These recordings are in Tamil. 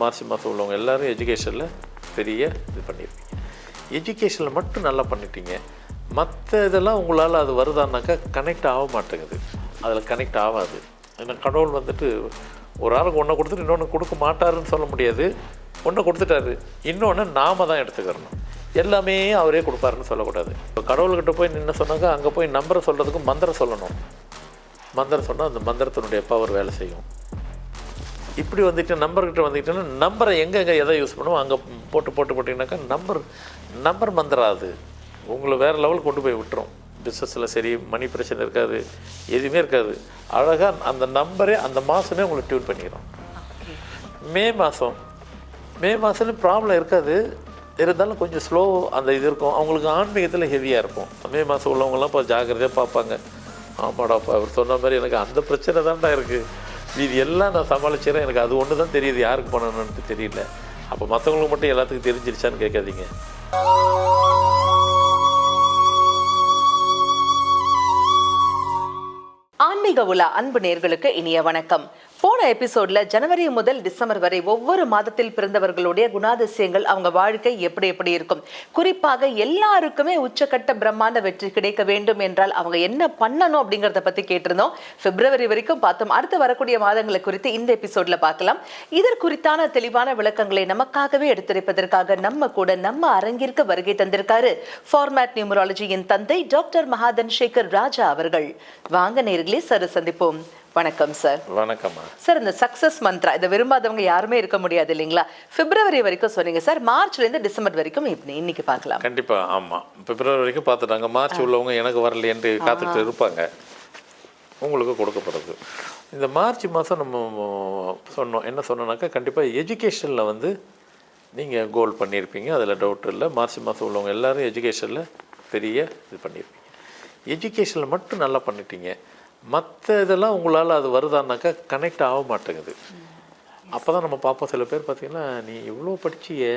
மார்ச் மாதம் உள்ளவங்க எல்லோரும் எஜுகேஷனில் பெரிய இது பண்ணியிருப்பீங்க. எஜுகேஷனில் மட்டும் நல்லா பண்ணிட்டீங்க. மற்ற இதெல்லாம் உங்களால் அது வருதான்னாக்கா கனெக்ட் ஆக மாட்டேங்குது. அதில் கனெக்ட் ஆகாது. ஏன்னா கடவுள் வந்துட்டு ஒரு ஆளுக்கு ஒன்றை கொடுத்துட்டு இன்னொன்று கொடுக்க மாட்டாருன்னு சொல்ல முடியாது. ஒன்று கொடுத்துட்டாரு, இன்னொன்று நாம தான் எடுத்துக்கிறணும். எல்லாமே அவரே கொடுப்பாருன்னு சொல்லக்கூடாது. இப்போ கடவுள்கிட்ட போய் நின்று சொன்னாக்கா அங்கே போய் நம்பரை சொல்கிறதுக்கு மந்திரம் சொல்லணும். மந்திரம் சொன்னால் அந்த மந்திரத்தினுடைய பவர் வேலை செய்யும். இப்படி வந்துட்டு நம்பர்கிட்ட வந்துக்கிட்டோன்னா நம்பரை எங்கே எதை யூஸ் பண்ணுவோம் அங்கே போட்டிங்கனாக்கா நம்பர் மந்திரம் அது உங்களை வேறு லெவலுக்கு கொண்டு போய் விட்டுரும். பிஸ்னஸில் சரி, மணி பிரச்சனை இருக்காது, எதுவுமே இருக்காது. அழகாக அந்த நம்பரே அந்த மாதமே உங்களை டியூன் பண்ணிக்கிறோம். மே மாதம் ப்ராப்ளம் இருக்காது, இருந்தாலும் கொஞ்சம் ஸ்லோ அந்த இது இருக்கும். அவங்களுக்கு ஆன்மீகத்தில் ஹெவியாக இருக்கும். மே மாதம் உள்ளவங்களாம் இப்போ ஜாக்கிரதையாக பார்ப்பாங்க. ஆமாடாப்பா அவர் சொன்ன மாதிரி எனக்கு அந்த பிரச்சனை தான்டா இருக்குது, இது எல்லாம் நான் சமாளிச்சிடறேன், எனக்கு அது ஒன்று தான் தெரியுது, யாருக்கு பண்ணணும்னு தெரியல. அப்போ மற்றவங்களுக்கு மட்டும் எல்லாத்துக்கும் தெரிஞ்சிருச்சான்னு கேட்காதீங்க. ஆன்மீக உலா அன்பு நேயர்களுக்கு இனிய வணக்கம். போன எபிசோட்ல ஜனவரி முதல் டிசம்பர் வரை ஒவ்வொரு மாதத்தில் பிறந்தவர்களுடைய குணாதிசயங்கள், அவங்க வாழ்க்கை எப்படி இருக்கும், குறிப்பாக எல்லாருக்குமே உச்சக்கட்ட பிரம்மாண்ட வெற்றி கிடைக்க வேண்டும் என்றால் அவங்க என்ன பண்ணணும் அப்படிங்கறத பத்தி கேட்டிருந்தோம். பிப்ரவரி வரைக்கும் பார்த்தோம். அடுத்து வரக்கூடிய மாதங்களை குறித்து இந்த எபிசோட்ல பார்க்கலாம். இதற்குறித்தான தெளிவான விளக்கங்களை நமக்காகவே எடுத்துரைப்பதற்காக நம்ம அரங்கிற்கு வருகை தந்திருக்காரு ஃபார்மேட் நியூமராலஜியின் தந்தை டாக்டர் மகாதன் சேகர் ராஜா அவர்கள். வாங்க நேயர்களே, சார் சந்திப்போம். வணக்கம் சார். வணக்கம் சார். இந்த சக்சஸ் மந்த்ரா இதை விரும்பாதவங்க யாருமே இருக்க முடியாது இல்லைங்களா? பிப்ரவரி வரைக்கும் சொன்னீங்க சார், மார்ச்ல இருந்து டிசம்பர் வரைக்கும் இன்னைக்கு பார்க்கலாம். கண்டிப்பா. ஆமா, பிப்ரவரி வரைக்கும் பார்த்துட்டாங்க. மார்ச் உள்ளவங்க எனக்கு வரலையென்று காத்துட்டு இருப்பாங்க, உங்களுக்கு கொடுக்கப்படுது. இந்த மார்ச் மாதம் நம்ம சொன்னோம், என்ன சொன்னோன்னாக்கா கண்டிப்பாக எஜுகேஷனில் வந்து நீங்கள் கோல் பண்ணியிருப்பீங்க, அதில் டவுட் இல்லை. மார்ச் மாதம் உள்ளவங்க எல்லோரும் எஜுகேஷனில் பெரிய இது பண்ணியிருப்பீங்க. எஜுகேஷனில் மட்டும் நல்லா பண்ணிட்டீங்க. மற்ற இதெல்லாம் உங்களால் அது வருதான்னாக்கா கனெக்ட் ஆக மாட்டேங்குது. அப்போ தான் நம்ம பார்ப்போம். சில பேர் பார்த்திங்கன்னா, நீ இவ்வளோ படிச்சியே,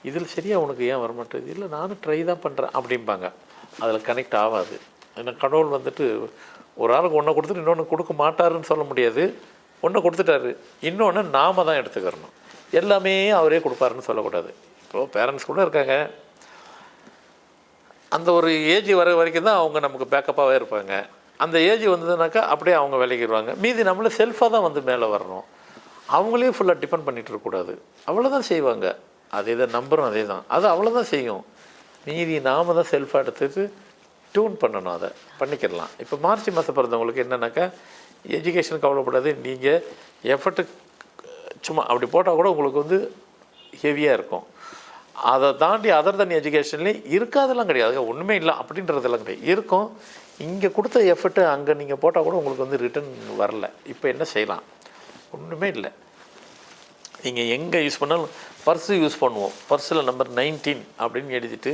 இதில் சரியாக உனக்கு ஏன் வரமாட்டேங்குது, இல்லை நானும் ட்ரை தான் பண்ணுறேன் அப்படிம்பாங்க. அதில் கனெக்ட் ஆகாது. ஏன்னா கடவுள் வந்துட்டு ஒரு ஆளுக்கு ஒன்றை கொடுத்துட்டு இன்னொன்று கொடுக்க மாட்டாருன்னு சொல்ல முடியாது. ஒன்றை கொடுத்துட்டாரு, இன்னொன்று நாம தான் எடுத்துக்கிறணும். எல்லாமே அவரே கொடுப்பாருன்னு சொல்லக்கூடாது. இப்போது பேரண்ட்ஸ் கூட இருக்காங்க, அந்த ஒரு ஏஜ் வர வரைக்கும் தான் அவங்க நமக்கு பேக்கப்பாகவே இருப்பாங்க. அந்த ஏஜ் வந்ததுனாக்கா அப்படியே அவங்க விலகிடுவாங்க. மீதி நம்மளே செல்ஃபாக தான் வந்து மேலே வரணும். அவங்களே ஃபுல்லாக டிபெண்ட் பண்ணிகிட்டு இருக்கக்கூடாது. அவ்வளோதான் செய்வாங்க. அதே தான் நம்பரும், அதே தான், அது அவ்வளோதான் செய்யும். மீதி நாம் தான் செல்ஃபாக எடுத்துட்டு டியூன் பண்ணணும், அதை பண்ணிக்கிடலாம். இப்போ மார்ச் மாதம் பிறந்தவங்களுக்கு என்னன்னாக்கா எஜுகேஷன் கவலைப்படாது. நீங்கள் எஃபர்ட்டு சும்மா அப்படி போட்டால் கூட உங்களுக்கு வந்து ஹெவியாக இருக்கும். அதை தாண்டி அதர் தன் எஜுகேஷன்லேயும் இருக்காதெல்லாம் கிடையாது, ஒன்றுமே இல்லை அப்படின்றதெல்லாம் கிடையாது, இருக்கும். இங்கே கொடுத்த எஃபர்ட்டு அங்கே நீங்கள் போட்டால் கூட உங்களுக்கு வந்து ரிட்டர்ன் வரல. இப்போ என்ன செய்யலாம்? ஒன்றுமே இல்லை. நீங்கள் எங்கே யூஸ் பண்ணாலும் பர்ஸு யூஸ் பண்ணுவோம். பர்ஸில் நம்பர் 19 அப்படின்னு எழுதிட்டு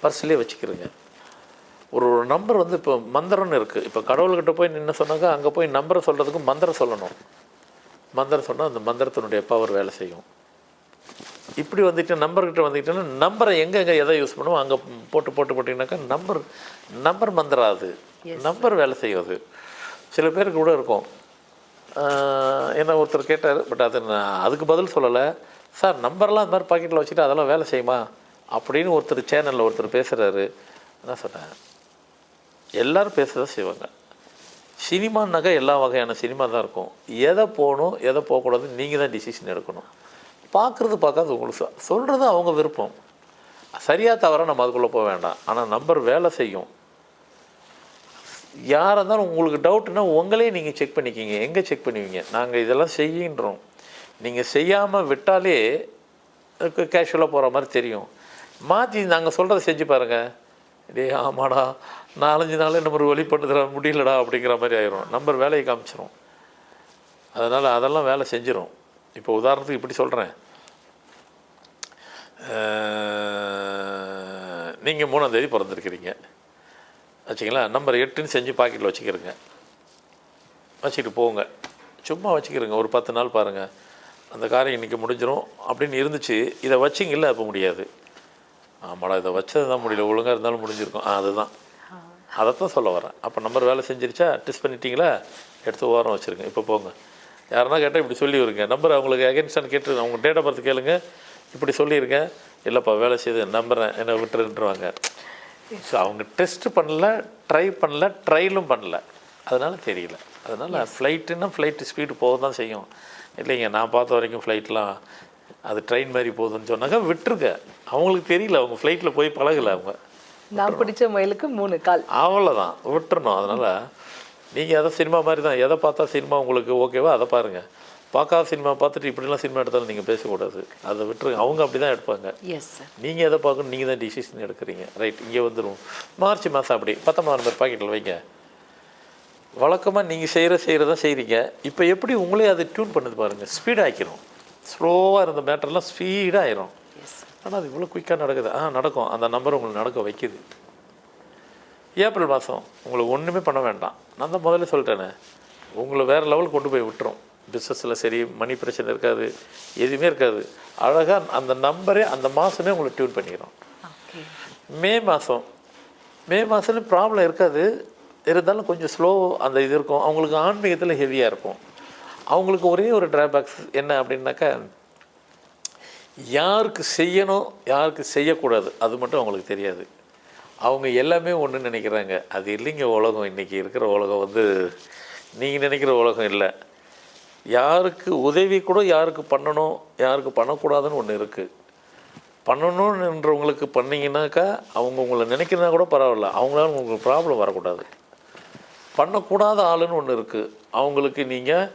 பர்ஸ்லேயே வச்சுக்கிறோங்க. ஒரு நம்பர் வந்து இப்போ மந்திரம்னு இருக்குது. இப்போ கடவுள்கிட்ட போய் நின்று சொன்னாக்கா அங்கே போய் நம்பரை சொல்கிறதுக்கு மந்திரம் சொல்லணும். மந்திரம் சொன்னால் அந்த மந்திரத்தினுடைய பவர் வேலை செய்யும். இப்படி வந்துட்டு நம்பர்கிட்ட வந்துக்கிட்டோன்னா நம்பரை எங்கே எதை யூஸ் பண்ணுவோம் அங்கே போட்டிங்கனாக்கா நம்பர் மந்திரம் அது நம்பர் வேலை செய்யும். அது சில பேருக்கு கூட இருக்கும். என்ன ஒருத்தர் கேட்டார், பட் அது நான் அதுக்கு பதில் சொல்லலை. சார் நம்பர்லாம் அந்த மாதிரி பாக்கெட்டில் வச்சுட்டு அதெல்லாம் வேலை செய்யுமா அப்படின்னு ஒருத்தர் சேனலில் ஒருத்தர் பேசுகிறாரு. நான் சொன்னேன், எல்லோரும் பேசுகிறத செய்வாங்க. சினிமானாக்கா எல்லா வகையான சினிமா தான் இருக்கும். எதை போகணும் எதை போகக்கூடாதுன்னு நீங்கள் தான் டிசிஷன் எடுக்கணும். பார்க்காது உங்களுக்கு சொல்கிறது அவங்க விருப்பம். சரியாக தவிர நம்ம அதுக்குள்ளே போக வேண்டாம். ஆனால் நம்பர் வேலை செய்யும். யாராக இருந்தாலும் உங்களுக்கு டவுட்னா உங்களே நீங்கள் செக் பண்ணிக்கிங்க. எங்கே செக் பண்ணுவீங்க? நாங்கள் இதெல்லாம் செய்கின்றோம். நீங்கள் செய்யாமல் விட்டாலே கேஷுவலாக போகிற மாதிரி தெரியும். மாற்றி நாங்கள் சொல்கிறத செஞ்சு பாருங்கள். டே ஆமாடா 4-5 நாள் நம்ம ஒரு வெளிப்படுத்துகிற முடியலடா அப்படிங்கிற மாதிரி ஆயிரும். நம்பர் வேலையை காமிச்சிரும். அதனால் அதெல்லாம் வேலை செஞ்சிடும். இப்போ உதாரணத்துக்கு இப்படி சொல்கிறேன், நீங்கள் 3ஆம் தேதி பிறந்திருக்கிறீங்க வச்சுங்களா. நம்பர் 8ன்னு செஞ்சு பாக்கெட்டில் வச்சுக்கிறங்க. வச்சுக்கிட்டு போங்க, சும்மா வச்சுக்கிறங்க. ஒரு 10 நாள் பாருங்கள், அந்த காரியம் இன்றைக்கி முடிஞ்சிடும் அப்படின்னு இருந்துச்சு. இதை வச்சிங்கல்ல அப்போ முடியாது. ஆமாடா இதை வச்சது தான் முடியல, ஒழுங்காக இருந்தாலும் முடிஞ்சிருக்கும். அதுதான், அதைத்தான் சொல்ல வரேன். அப்போ நம்பர் வேலை செஞ்சிருச்சா, டெஸ்ட் பண்ணிட்டீங்களா, எடுத்து ஓரம் வச்சுருங்க. இப்போ போங்க. யாருன்னா கேட்டால் இப்படி சொல்லிவிருங்க. நம்பர் அவங்களுக்கு அகேன்ஸ்டான்னு கேட்டு அவங்க டேட் ஆஃப் பர்த் கேளுங்க, இப்படி சொல்லியிருக்கேன், இல்லைப்பா வேலை செய்து நம்புகிறேன், என்னை விட்டுருன்றுவாங்க. ஸோ அவங்க டெஸ்ட் பண்ணல, ட்ரை பண்ணல, ட்ரைலும் பண்ணல, அதனால் தெரியல. அதனால் ஃப்ளைட்டுன்னா ஃப்ளைட்டு ஸ்பீடு போக தான் செய்யும். இல்லைங்க நான் பார்த்த வரைக்கும் ஃப்ளைட்லாம் அது ட்ரெயின் மாதிரி போகுதுன்னு சொன்னாங்க, விட்டுருங்க. அவங்களுக்கு தெரியல, அவங்க ஃப்ளைட்டில் போய் பழகலை. அவங்க நான் பிடிச்ச மயிலுக்கு 3 கால், அவ்வளோதான், விட்டுறணும். அதனால் நீங்கள் எதை சினிமா மாதிரி தான், எதை பார்த்தா சினிமா உங்களுக்கு ஓகேவா அதை பாருங்கள். பார்க்காத சினிமா பார்த்துட்டு இப்படிலாம் சினிமா எடுத்தாலும் நீங்கள் பேசக்கூடாது, அதை விட்டுருங்க. அவங்க அப்படி தான் எடுப்பாங்க. நீங்கள் எதை பார்க்கணும், நீங்கள் தான் டிசிஷன் எடுக்கிறீங்க. ரைட், இங்கே வந்துடும் மார்ச் மாதம் அப்படி 19 நம்பர் பாக்கெட்டில் வைங்க. வழக்கமாக நீங்கள் செய்கிறதான் செய்கிறீங்க. இப்போ எப்படி உங்களே அதை டியூன் பண்ணுது பாருங்கள், ஸ்பீட் ஆக்கிரும். ஸ்லோவாக இருந்த மேட்டர்லாம் ஸ்பீடாக ஆயிரும். ஆனால் அது இவ்வளோ குயிக்காக நடக்குது. நடக்கும். அந்த நம்பர் உங்களுக்கு நடக்க வைக்குது. ஏப்ரல் மாதம் உங்களுக்கு ஒன்றுமே பண்ண வேண்டாம். நான் தான் முதல்ல சொல்லிட்டேனே, உங்களை வேறு லெவலுக்கு கொண்டு போய் விட்டுரும். பிஸ்னஸில் சரி, மணி பிரச்சனை இருக்காது, எதுவுமே இருக்காது. அழகாக அந்த நம்பரே அந்த மாதமே உங்களை டியூன் பண்ணிக்கிறோம். மே மாதம் ப்ராப்ளம் இருக்காது, இருந்தாலும் கொஞ்சம் ஸ்லோ அந்த இது இருக்கும். அவங்களுக்கு ஆன்மீகத்தில் ஹெவியாக இருக்கும். அவங்களுக்கு ஒரே ஒரு ட்ராபேக்ஸ் என்ன அப்படின்னாக்கா, யாருக்கு செய்யணும் யாருக்கு செய்யக்கூடாது அது மட்டும் அவங்களுக்கு தெரியாது. அவங்க எல்லாமே ஒன்று நினைக்கிறாங்க. அது இல்லைங்க உலகம். இன்றைக்கி இருக்கிற உலகம் வந்து நீங்கள் நினைக்கிற உலகம் இல்லை. யாருக்கு உதவி கூட யாருக்கு பண்ணணும் யாருக்கு பண்ணக்கூடாதுன்னு ஒன்று இருக்குது. பண்ணணுன்றவங்களுக்கு பண்ணிங்கனாக்கா அவங்க உங்களை நினைக்கிறனா கூட பரவாயில்ல, அவங்களால உங்களுக்கு ப்ராப்ளம் வரக்கூடாது. பண்ணக்கூடாத ஆளுன்னு ஒன்று இருக்குது, அவங்களுக்கு நீங்கள்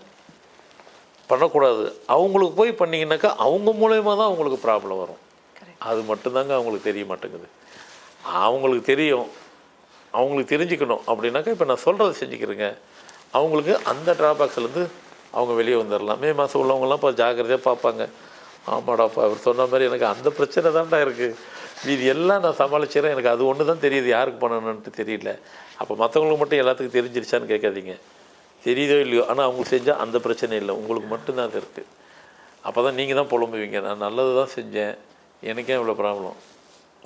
பண்ணக்கூடாது. அவங்களுக்கு போய் பண்ணிங்கனாக்கா அவங்க மூலயமா தான் அவங்களுக்கு ப்ராப்ளம் வரும். அது மட்டும்தாங்க அவங்களுக்கு தெரிய மாட்டேங்குது. அவங்களுக்கு தெரியும், அவங்களுக்கு தெரிஞ்சுக்கணும் அப்படின்னாக்கா இப்போ நான் சொல்கிறத செஞ்சுக்கிறேங்க. அவங்களுக்கு அந்த ட்ராபேக்ஸ்லேருந்து அவங்க வெளியே வந்துடலாம். மே மாதம் உள்ளவங்கலாம் இப்போ ஜாக்கிரதையாக பார்ப்பாங்க. ஆமாடாப்பா அவர் சொன்ன மாதிரி எனக்கு அந்த பிரச்சனை தான்டா இருக்குது, இது எல்லாம் நான் சமாளிச்சிடறேன், எனக்கு அது ஒன்று தான் தெரியுது, யாருக்கு பண்ணணுன்ட்டு தெரியல. அப்போ மற்றவங்களுக்கு மட்டும் எல்லாத்துக்கும் தெரிஞ்சிருச்சான்னு கேட்காதீங்க. தெரியுதோ இல்லையோ, ஆனால் அவங்களுக்கு செஞ்சால் அந்த பிரச்சனை இல்லை, உங்களுக்கு மட்டும்தான் அது இருக்குது. அப்போ தான் நீங்கள் தான் புலம்புவீங்க, நான் நல்லது தான் செஞ்சேன், எனக்கே இவ்வளோ ப்ராப்ளம்,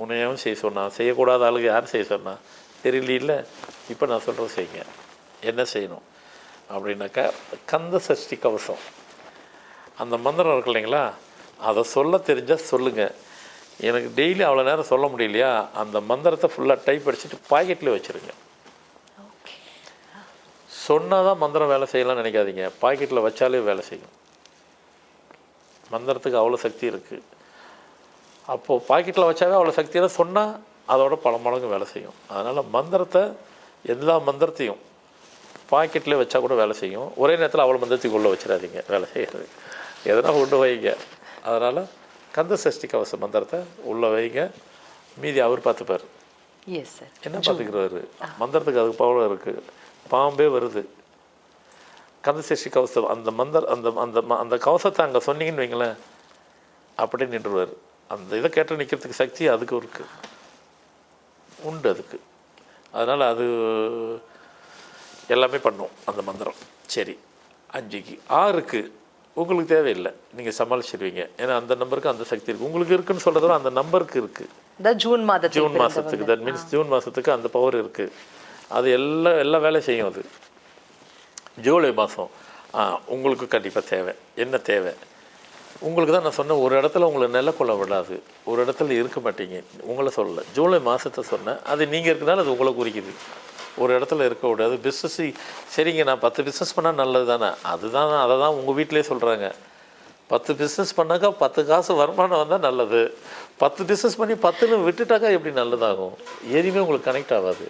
உன்னையாவும் செய்ய சொன்னான், செய்யக்கூடாத ஆளுக்கு யார் செய்ய சொன்னா தெரியல. இப்போ நான் சொல்கிறது செய்யுங்க. என்ன செய்யணும் அப்படின்னாக்கா, கந்த சஷ்டி கவசம் அந்த மந்திரம் இருக்கு இல்லைங்களா, அதை சொல்ல தெரிஞ்சால் சொல்லுங்கள். எனக்கு டெய்லி அவ்வளோ நேரம் சொல்ல முடியலையா, அந்த மந்திரத்தை ஃபுல்லாக டைப் அடிச்சுட்டு பாக்கெட்லேயே வச்சுருங்க. சொன்னால் தான் மந்திரம் வேலை செய்யலாம்னு நினைக்காதீங்க, பாக்கெட்டில் வச்சாலே வேலை செய்யும். மந்திரத்துக்கு அவ்வளோ சக்தி இருக்குது. அப்போது பாக்கெட்டில் வச்சாவே அவ்வளோ சக்தியாக சொன்னால் அதோட பல மடங்கு வேலை செய்யும். அதனால் மந்திரத்தை, எல்லா மந்திரத்தையும் பாக்கெட்லேயே வச்சா கூட வேலை செய்யும். ஒரே நேரத்தில் அவ்வளோ மந்திரத்துக்கு உள்ளே வச்சிடாதீங்க, வேலை செய்கிறது எதனா கொண்டு வைங்க. அதனால் கந்த சஷ்டி கவச மந்திரத்தை உள்ளே வைங்க, மீதி அவர் பார்த்துப்பார். என்ன பார்த்துக்கிறாரு, மந்திரத்துக்கு அதுக்கு பவர் இருக்குது. பாம்பே வருது, கந்த சஷ்டி கவசம் அந்த அந்த அந்த அந்த கவசத்தை அங்கே சொன்னீங்கன்னு வைங்களேன், அப்படியே நின்றுவார். அந்த இதை கேட்டு நிற்கிறதுக்கு சக்தி அதுக்கு இருக்குது, உண்டு அதுக்கு. அதனால் அது எல்லாமே பண்ணும் அந்த மந்திரம். சரி, 5க்கு 6க்கு உங்களுக்கு தேவையில்லை, நீங்கள் சமாளிச்சிடுவீங்க. ஏன்னா அந்த நம்பருக்கு அந்த சக்தி இருக்குது. உங்களுக்கு இருக்குன்னு சொல்கிறத அந்த நம்பருக்கு இருக்குது. ஜூன் மாதத்துக்கு, தட் மீன்ஸ் ஜூன் மாதத்துக்கு அந்த பவர் இருக்குது. அது எல்லா வேலையும் செய்யும் அது. ஜூலை மாதம் உங்களுக்கு கண்டிப்பாக தேவை. என்ன தேவை உங்களுக்கு தான் நான் சொன்னேன், ஒரு இடத்துல உங்களை நிலக்கொள்ள விடாது, ஒரு இடத்துல இருக்க மாட்டீங்க. உங்களை சொல்லலை, ஜூலை மாதத்தை சொன்னேன். அது நீங்கள் இருக்கிறனால அது உங்களை குறிக்குது. ஒரு இடத்துல இருக்க விடாது. பிஸ்னஸ் சரிங்க, நான் 10 பிஸ்னஸ் பண்ணால் நல்லது தானே, அதுதான் அதை தான் உங்கள் வீட்டிலே சொல்கிறாங்க. 10 பிஸ்னஸ் பண்ணாக்கா 10 காசு வருமானம் வந்தால் நல்லது. 10 பிஸ்னஸ் பண்ணி 10ன்னு விட்டுட்டாக்கா எப்படி நல்லதாகும்? எதுவுமே உங்களுக்கு கனெக்ட் ஆகாது.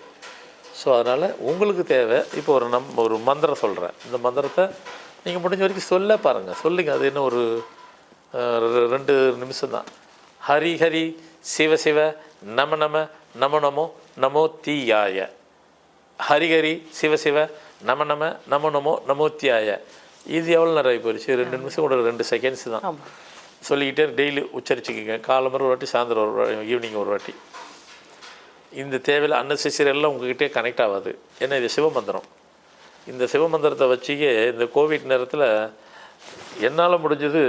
ஸோ அதனால் உங்களுக்கு தேவை. இப்போ ஒரு மந்திரம் சொல்கிறேன், இந்த மந்திரத்தை நீங்கள் முடிஞ்ச வரைக்கும் சொல்ல பாருங்கள், சொல்லுங்கள். அது என்ன ஒரு 2 நிமிஷம் தான். ஹரி ஹரி சிவ சிவ நம நம நம நமோ நமோ தீயாய. ஹரிஹரி சிவ சிவ நம நம நம நமோ நமோத்தியாய. இது எவ்வளோ நிறைய போயிடுச்சு, 2 நிமிஷம் கூட 2 செகண்ட்ஸ் தான். சொல்லிக்கிட்டே டெய்லி உச்சரிச்சுக்கிங்க. காலம்பரம் ஒரு வாட்டி, சாயந்தரம் ஒரு வாட்டி, ஈவினிங் ஒரு வாட்டி. இந்த தேவையில் அன்னெசரி எல்லாம் உங்ககிட்டே கனெக்ட் ஆகாது. ஏன்னா இது சிவமந்திரம். இந்த சிவமந்திரத்தை வச்சுக்கே இந்த கோவிட் நேரத்தில் என்னால் முடிஞ்சது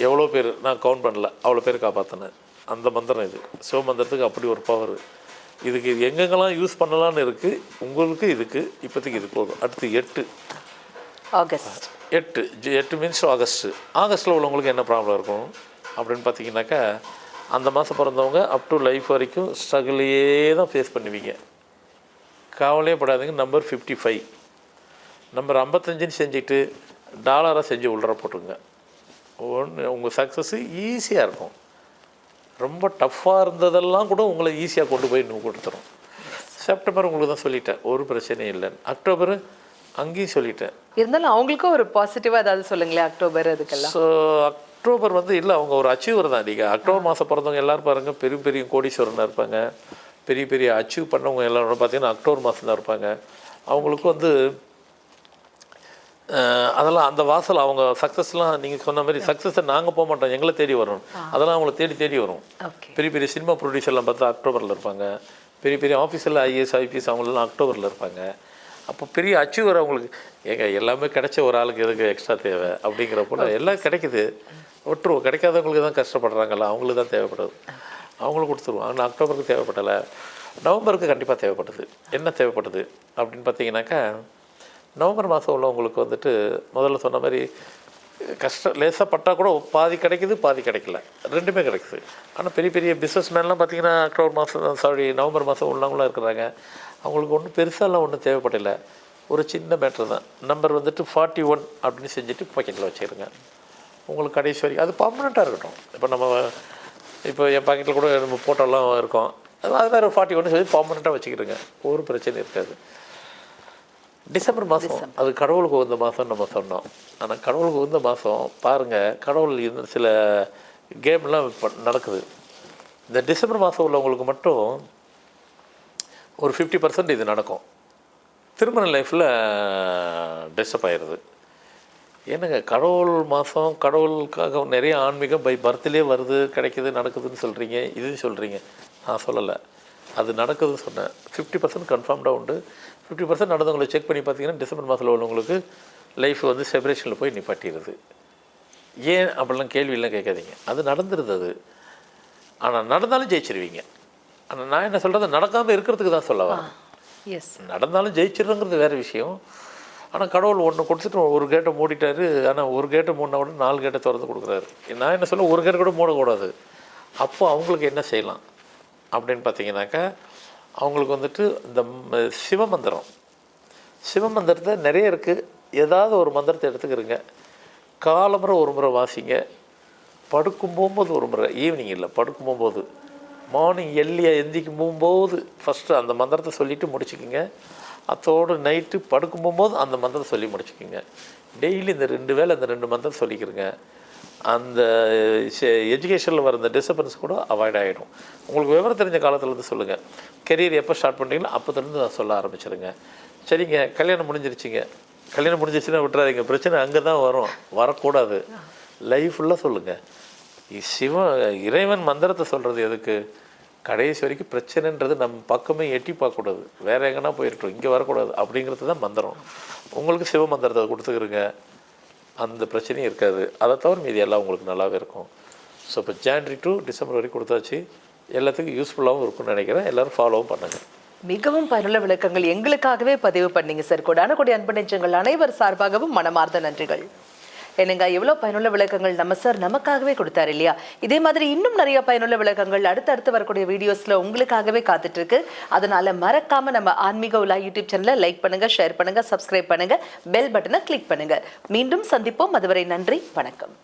எவ்வளோ பேர் நான் கவுண்ட் பண்ணல, அவ்வளோ பேர் காப்பாற்றினேன். அந்த மந்திரம் இது. சிவமந்திரத்துக்கு அப்படி ஒரு பவர். இதுக்கு எங்கெங்கெல்லாம் யூஸ் பண்ணலான்னு இருக்குது உங்களுக்கு. இதுக்கு இப்போதைக்கு இது போதும். அடுத்து 8 ஆகஸ்ட் 8 மீன்ஸ் ஆகஸ்ட்டில் உள்ளவங்களுக்கு என்ன ப்ராப்ளம் இருக்கும் அப்படின்னு பார்த்தீங்கன்னாக்கா, அந்த மாதம் பிறந்தவங்க அப் டு லைஃப் வரைக்கும் ஸ்ட்ரகிளையே தான் ஃபேஸ் பண்ணுவீங்க. கவலையே படாதீங்க. நம்பர் 55 நம்பர் 55 செஞ்சுட்டு டாலராக செஞ்சு உள்ளர போட்டுருங்க. உங்கள் சக்ஸஸ்ஸு ஈஸியாக இருக்கும். ரொம்ப டஃப்பாக இருந்ததெல்லாம் கூட உங்களை ஈஸியாக கொண்டு போய் இன்னும் கொடுத்துரும். செப்டம்பர் உங்களுக்கு தான் சொல்லிட்டேன், ஒரு பிரச்சனையும் இல்லைன்னு. அக்டோபர் அங்கேயும் சொல்லிட்டேன். இருந்தாலும் அவங்களுக்கும் ஒரு பாசிட்டிவாக ஏதாவது சொல்லுங்களேன் அக்டோபர் அதுக்கெல்லாம். ஸோ அக்டோபர் இல்லை, அவங்க ஒரு அச்சீவர் தான். நீங்கள் அக்டோபர் மாதம் பிறந்தவங்க எல்லோரும் பாருங்கள் பெரிய பெரிய கோடீஸ்வரனாக இருப்பாங்க. பெரிய பெரிய அச்சீவ் பண்ணவங்க எல்லோரும் பார்த்தீங்கன்னா அக்டோபர் மாதம் தான் இருப்பாங்க. அவங்களுக்கு அதெல்லாம் அந்த வாசல் அவங்க சக்ஸஸ்லாம் நீங்கள் சொன்ன மாதிரி சக்ஸஸை நாங்கள் போக மாட்டோம், எங்களை தேடி வரணும். அதெல்லாம் அவங்கள தேடி வரும். பெரிய பெரிய சினிமா ப்ரொடியூசர்லாம் பார்த்தா அக்டோபரில் இருப்பாங்க. பெரிய பெரிய ஆஃபீஸில் ஐஏஎஸ் ஐபிஎஸ் அவங்களெலாம் அக்டோபரில் இருப்பாங்க. அப்போ பெரிய அச்சீவர் அவங்களுக்கு எல்லாமே கிடைச்ச ஒரு ஆளுக்கு எதுக்கு எக்ஸ்ட்ரா தேவை அப்படிங்கிறப்போ எல்லாம் கிடைக்குது, விட்டுருவோம். கிடைக்காதவங்களுக்கு தான் கஷ்டப்படுறாங்கல்ல, அவங்களுக்கு தான் தேவைப்படுது, அவங்களுக்கு கொடுத்துருவோம். ஆனால் அக்டோபருக்கு தேவைப்படலை, நவம்பருக்கு கண்டிப்பாக தேவைப்படுது. என்ன தேவைப்படுது அப்படின்னு பார்த்தீங்கன்னாக்கா, நவம்பர் மாதம் உள்ளவங்களுக்கு முதல்ல சொன்ன மாதிரி கஷ்டம் லேசாக பட்டால் கூட பாதி கிடைக்குது, பாதி கிடைக்கல, ரெண்டுமே கிடைக்குது. ஆனால் பெரிய பெரிய பிஸ்னஸ் மேன்லாம் பார்த்தீங்கன்னா நவம்பர் மாதம் உள்ளவங்களாம் இருக்கிறாங்க. அவங்களுக்கு ஒன்றும் பெருசாலாம் ஒன்றும் தேவைப்படலை, ஒரு சின்ன மேட்ரு தான். நம்பர் 41 அப்படின்னு செஞ்சுட்டு பாக்கெட்டில் வச்சுருங்க. உங்களுக்கு கடைசி வரைக்கும் அது பர்மனெண்ட்டாக இருக்கட்டும். இப்போ என் பாக்கெட்டில் கூட நம்ம ஃபோட்டோலாம் இருக்கும், அது வேறு 41 சொல்லி பர்மனெண்ட்டாக வச்சுக்கிடுங்க, ஒரு பிரச்சனையும் இருக்காது. டிசம்பர் மாதம் அது கடவுளுக்கு உகந்த மாதம் நம்ம சொன்னோம். ஆனால் கடவுளுக்கு உகந்த மாதம் பாருங்கள், கடவுள் இன்னும் சில கேம்லாம் நடக்குது. இந்த டிசம்பர் மாதம் உள்ளவங்களுக்கு மட்டும் ஒரு 50% இது நடக்கும். திருமண லைஃப்பில் டிஸ்டர்ப் ஆகிடுது. ஏன்னுங்க கடவுள் மாதம், கடவுளுக்காக நிறைய ஆன்மீகம் பை பர்த்லேயே வருது, கிடைக்குது, நடக்குதுன்னு சொல்கிறீங்க, இதுன்னு சொல்கிறீங்க. நான் சொல்லலை, அது நடக்குதுன்னு சொன்னேன். 50% கன்ஃபார்ம்டாக உண்டு. 50% நடந்தவங்களை செக் பண்ணி பார்த்தீங்கன்னா டிசம்பர் மாதத்தில் உள்ளவங்களுக்கு லைஃப் செப்பரேஷனில் போய் நிப்பாட்டிடுது. ஏன் அப்படிலாம் கேள்வியெல்லாம் கேட்காதீங்க, அது நடந்துருது. அது ஆனால் நடந்தாலும் ஜெயிச்சிருவீங்க. ஆனால் நான் என்ன சொல்கிறது, நடக்காமல் இருக்கிறதுக்கு தான் சொல்ல வரேன். நடந்தாலும் ஜெயிச்சிடுறோங்கிறது வேறு விஷயம். ஆனால் கடவுள் ஒன்று கொடுத்துட்டு ஒரு கேட்டை மூடிட்டாரு. ஆனால் ஒரு கேட்டை மூடினா கூட 4 கேட்டை திறந்து கொடுக்குறாரு. நான் என்ன சொல்ல, ஒரு கேட்டை கூட மூடக்கூடாது. அப்போது அவங்களுக்கு என்ன செய்யலாம் அப்படின்னு பார்த்தீங்கன்னாக்கா, அவங்களுக்கு இந்த சிவமந்திரத்தை நிறைய இருக்குது. ஏதாவது ஒரு மந்திரத்தை எடுத்துக்கிறங்க. காலமுறை ஒரு முறை வாசிங்க, படுக்கும் போகும்போது ஒரு முறை, ஈவினிங் இல்லை, படுக்கும் போகும்போது, மார்னிங் எந்திக்கும் போகும்போது ஃபஸ்ட்டு அந்த மந்திரத்தை சொல்லிவிட்டு முடிச்சுக்கிங்க. அதோடு நைட்டு படுக்கும் போகும்போது அந்த மந்திரத்தை சொல்லி முடிச்சுக்கிங்க. டெய்லி இந்த 2 வேளை இந்த 2 மந்திரம் சொல்லிக்கிறங்க. அந்த எஜுகேஷனில் வர இந்த டிஸ்டர்பன்ஸ் கூட அவாய்ட் ஆகிடும். உங்களுக்கு விவரம் தெரிஞ்ச காலத்துலேருந்து சொல்லுங்கள். கெரியர் எப்போ ஸ்டார்ட் பண்ணுறீங்களோ அப்போதுலேருந்து நான் சொல்ல ஆரம்பிச்சிடுங்க. சரிங்க, கல்யாணம் முடிஞ்சிருச்சிங்க, கல்யாணம் முடிஞ்சிச்சுன்னா விட்டுறாதீங்க, பிரச்சனை அங்கே தான் வரக்கூடாது. லைஃப் ஃபுல்லாக சொல்லுங்கள். இறைவன் மந்திரத்தை சொல்கிறது எதுக்கு? கடைசி வரைக்கும் பிரச்சனைன்றது நம்ம பக்கமே எட்டி பார்க்கக்கூடாது, வேறு எங்கன்னா போயிருக்கோம், இங்கே வரக்கூடாது அப்படிங்கிறது தான் மந்திரம். உங்களுக்கு சிவ மந்திரத்தை கொடுத்துக்கிறங்க, அந்த பிரச்சனையும் இருக்காது. அதை தவிர மீதி எல்லாம் உங்களுக்கு நல்லாவே இருக்கும். ஸோ இப்போ ஜான்வரி டு டிசம்பர் வரைக்கும் கொடுத்தாச்சு. எல்லாத்துக்கும் யூஸ்ஃபுல்லாகவும் இருக்கும்னு நினைக்கிறேன். எல்லோரும் ஃபாலோவும் பண்ணுங்கள். மிகவும் பயனுள்ள விளக்கங்கள் எங்களுக்காகவே பதிவு பண்ணீங்க சார். கொடான கொடி அன்பு நெஞ்சங்கள் அனைவர் சார்பாகவும் மனமார்ந்த நன்றிகள். என்னங்க, எவ்வளோ பயனுள்ள விளக்கங்கள் நம்ம சார் நமக்காகவே கொடுத்தாரு இல்லையா? இதே மாதிரி இன்னும் நிறைய பயனுள்ள விளக்கங்கள் அடுத்தடுத்து வரக்கூடிய வீடியோஸில் உங்களுக்காகவே காத்துட்டு இருக்கு. அதனால மறக்காம நம்ம ஆன்மீக உலா யூடியூப் சேனலை லைக் பண்ணுங்க, ஷேர் பண்ணுங்க, சப்ஸ்கிரைப் பண்ணுங்க, பெல் பட்டனை கிளிக் பண்ணுங்க. மீண்டும் சந்திப்போம். அதுவரை நன்றி, வணக்கம்.